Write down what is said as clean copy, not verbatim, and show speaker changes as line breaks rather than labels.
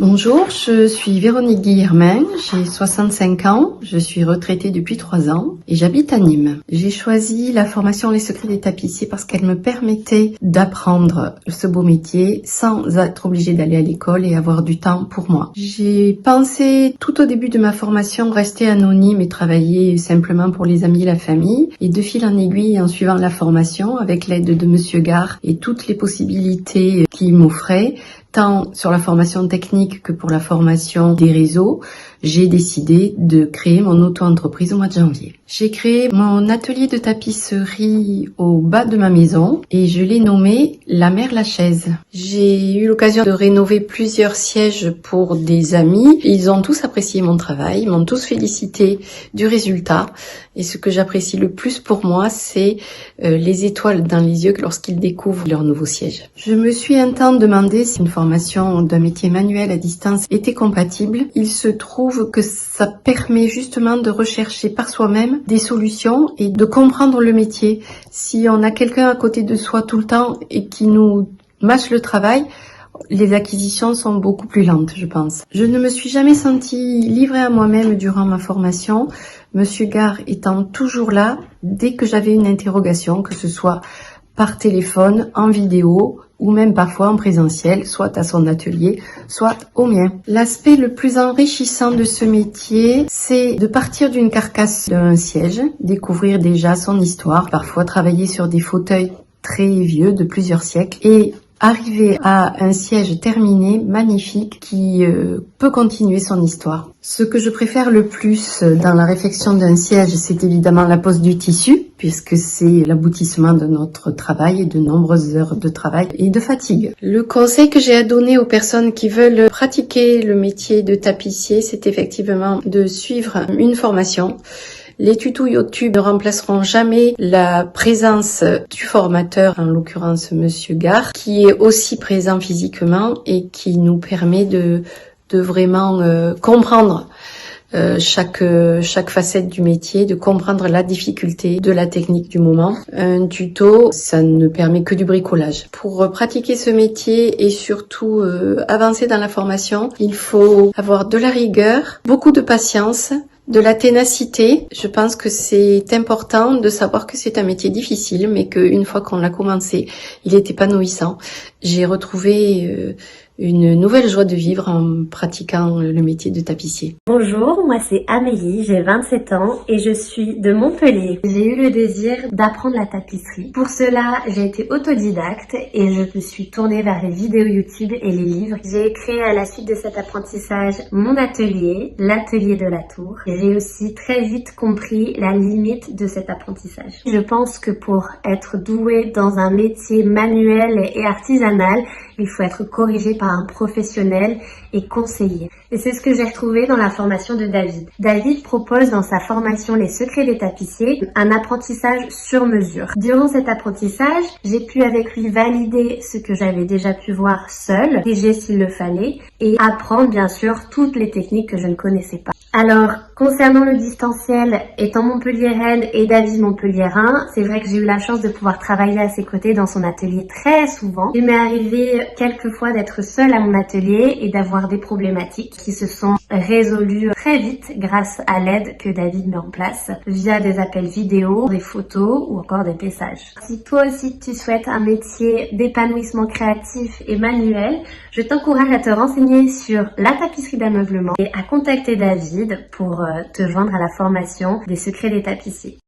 Bonjour, je suis Véronique Guillermin, j'ai 65 ans, je suis retraitée depuis 3 ans et j'habite à Nîmes. J'ai choisi la formation Les Secrets des Tapissiers parce qu'elle me permettait d'apprendre ce beau métier sans être obligée d'aller à l'école et avoir du temps pour moi. J'ai pensé tout au début de ma formation rester anonyme et travailler simplement pour les amis et la famille. Et de fil en aiguille, en suivant la formation, avec l'aide de Monsieur Gare et toutes les possibilités qu'il m'offrait, tant sur la formation technique que pour la formation des réseaux, j'ai décidé de créer mon auto-entreprise au mois de janvier. J'ai créé mon atelier de tapisserie au bas de ma maison et je l'ai nommé La Mère Lachaise. J'ai eu l'occasion de rénover plusieurs sièges pour des amis. Ils ont tous apprécié mon travail, m'ont tous félicité du résultat. Et ce que j'apprécie le plus pour moi, c'est les étoiles dans les yeux lorsqu'ils découvrent leur nouveau siège. Je me suis un temps demandé si une formation d'un métier manuel à distance était compatible. Il se trouve que ça permet justement de rechercher par soi-même des solutions et de comprendre le métier. Si on a quelqu'un à côté de soi tout le temps et qui nous mâche le travail, les acquisitions sont beaucoup plus lentes, je pense. Je ne me suis jamais sentie livrée à moi-même durant ma formation, Monsieur Gare étant toujours là dès que j'avais une interrogation, que ce soit par téléphone, en vidéo ou même parfois en présentiel, soit à son atelier, soit au mien. L'aspect le plus enrichissant de ce métier, c'est de partir d'une carcasse d'un siège, découvrir déjà son histoire, parfois travailler sur des fauteuils très vieux de plusieurs siècles et arriver à un siège terminé, magnifique, qui peut continuer son histoire. Ce que je préfère le plus dans la réfection d'un siège, c'est évidemment la pose du tissu, puisque c'est l'aboutissement de notre travail et de nombreuses heures de travail et de fatigue. Le conseil que j'ai à donner aux personnes qui veulent pratiquer le métier de tapissier, c'est effectivement de suivre une formation. Les tutos YouTube ne remplaceront jamais la présence du formateur, en l'occurrence Monsieur Gare, qui est aussi présent physiquement et qui nous permet de vraiment comprendre chaque facette du métier, de comprendre la difficulté de la technique du moment. Un tuto, ça ne permet que du bricolage. Pour pratiquer ce métier et surtout avancer dans la formation, il faut avoir de la rigueur, beaucoup de patience, de la ténacité. Je pense que c'est important de savoir que c'est un métier difficile, mais qu'une fois qu'on l'a commencé, il est épanouissant. J'ai retrouvé une nouvelle joie de vivre en pratiquant le métier de tapissier.
Bonjour, moi c'est Amélie, j'ai 27 ans et je suis de Montpellier. J'ai eu le désir d'apprendre la tapisserie. Pour cela, j'ai été autodidacte et je me suis tournée vers les vidéos YouTube et les livres. J'ai créé à la suite de cet apprentissage mon atelier, l'atelier de la Tour. J'ai aussi très vite compris la limite de cet apprentissage. Je pense que pour être doué dans un métier manuel et artisanal, il faut être corrigé par un professionnel et conseillé. Et c'est ce que j'ai retrouvé dans la formation de David. David propose dans sa formation Les Secrets des Tapissiers un apprentissage sur mesure. Durant cet apprentissage, j'ai pu avec lui valider ce que j'avais déjà pu voir seul, corriger s'il le fallait et apprendre bien sûr toutes les techniques que je ne connaissais pas. Alors, concernant le distanciel, étant montpelliéraine et David montpelliérain, c'est vrai que j'ai eu la chance de pouvoir travailler à ses côtés dans son atelier très souvent. Il m'est arrivé quelques fois d'être seule à mon atelier et d'avoir des problématiques qui se sont résolues très vite grâce à l'aide que David met en place via des appels vidéo, des photos ou encore des messages. Si toi aussi tu souhaites un métier d'épanouissement créatif et manuel, je t'encourage à te renseigner sur la tapisserie d'ameublement et à contacter David pour te joindre à la formation des secrets des tapissiers.